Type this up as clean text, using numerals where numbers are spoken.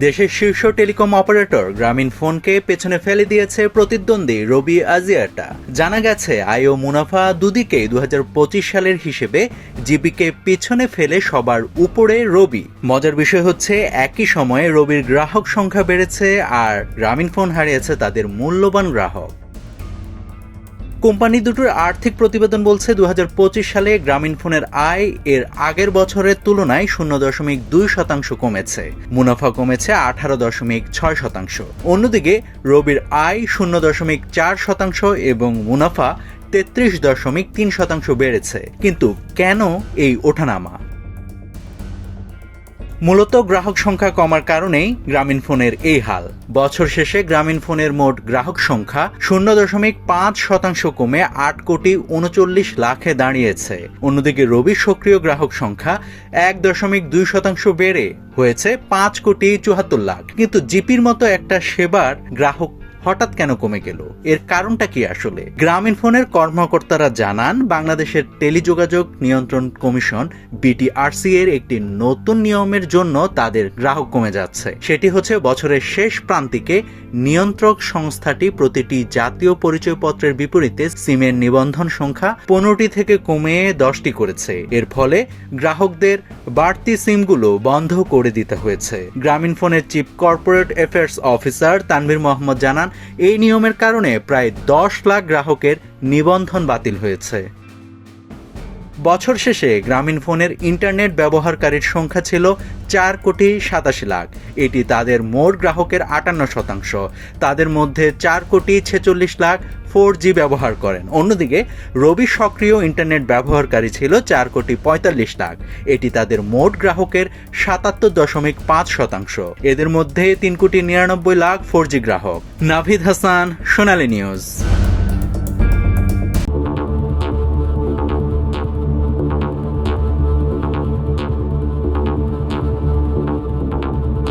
দেশের শীর্ষ telecom operator গ্রামীণফোনকে পেছনে ফেলে দিয়েছে প্রতিদ্বন্দ্বী রবি আজিয়াটা। জানা গেছে আয় ও মুনাফা দুদিকেই 2025 সালের হিসেবে জিপিকে পেছনে ফেলে সবার উপরে রবি। মজার বিষয় হচ্ছে একই সময়ে রবির গ্রাহক সংখ্যা বেড়েছে আর গ্রামীণফোন হারিয়েছে তাদের মূল্যবান গ্রাহক। কোম্পানি দুটোর আর্থিক প্রতিবেদন বলছে 2025 সালে গ্রামীণফোনের আয় এর আগের বছরের তুলনায় 0.2% কমেছে, মুনাফা কমেছে 18.6%। অন্যদিকে রবির আয় 0.4% এবং মুনাফা 33.3% বেড়েছে। কিন্তু কেন এই ওঠানামা? মূলত গ্রাহক সংখ্যা কমার কারণেই গ্রামীণফোনের এই হাল। বছর শেষে গ্রামীণফোনের মোট গ্রাহক সংখ্যা 0.5% কমে 8,39,00,000-এ দাঁড়িয়েছে। অন্যদিকে রবির সক্রিয় গ্রাহক সংখ্যা 1.2% বেড়ে হয়েছে 5,74,00,000। কিন্তু জিপির মতো একটা সেবার গ্রাহক হঠাৎ কেন কমে গেল? এর কারণটা কি আসলে? গ্রামীণফোনের কর্মকর্তারা জানান, বাংলাদেশের টেলিযোগাযোগ নিয়ন্ত্রণ কমিশন বিটিআরসি এর একটি নতুন নিয়মের জন্য তাদের গ্রাহক কমে যাচ্ছে। সেটি হচ্ছে বছরের শেষ প্রান্তিকে নিয়ন্ত্রক সংস্থাটি প্রতিটি জাতীয় পরিচয়পত্রের বিপরীতে সিমের নিবন্ধন সংখ্যা 15টি থেকে কমে 10টি করেছে। এর ফলে গ্রাহকদের বাড়তি সিমগুলো বন্ধ করে দিতে হয়েছে। গ্রামীণফোনের chief corporate affairs officer Tanvir Mohammad জানান, এই নিয়মের কারণে প্রায় 10 লাখ গ্রাহকের নিবন্ধন বাতিল হয়েছে। বছর শেষে গ্রামীণফোনের ইন্টারনেট ব্যবহারকারীর সংখ্যা ছিল 4,87,00,000। এটি তাদের মোট গ্রাহকের 58%। তাদের মধ্যে 4,46,00,000 4G ব্যবহার করেন। অন্যদিকে রবি সক্রিয় ইন্টারনেট ব্যবহারকারী ছিল 4,45,00,000। এটি তাদের মোট গ্রাহকের 77.5%। এদের মধ্যে 3,99,00,000 4G গ্রাহক। নাভিদ হাসান, সোনালী নিউজ।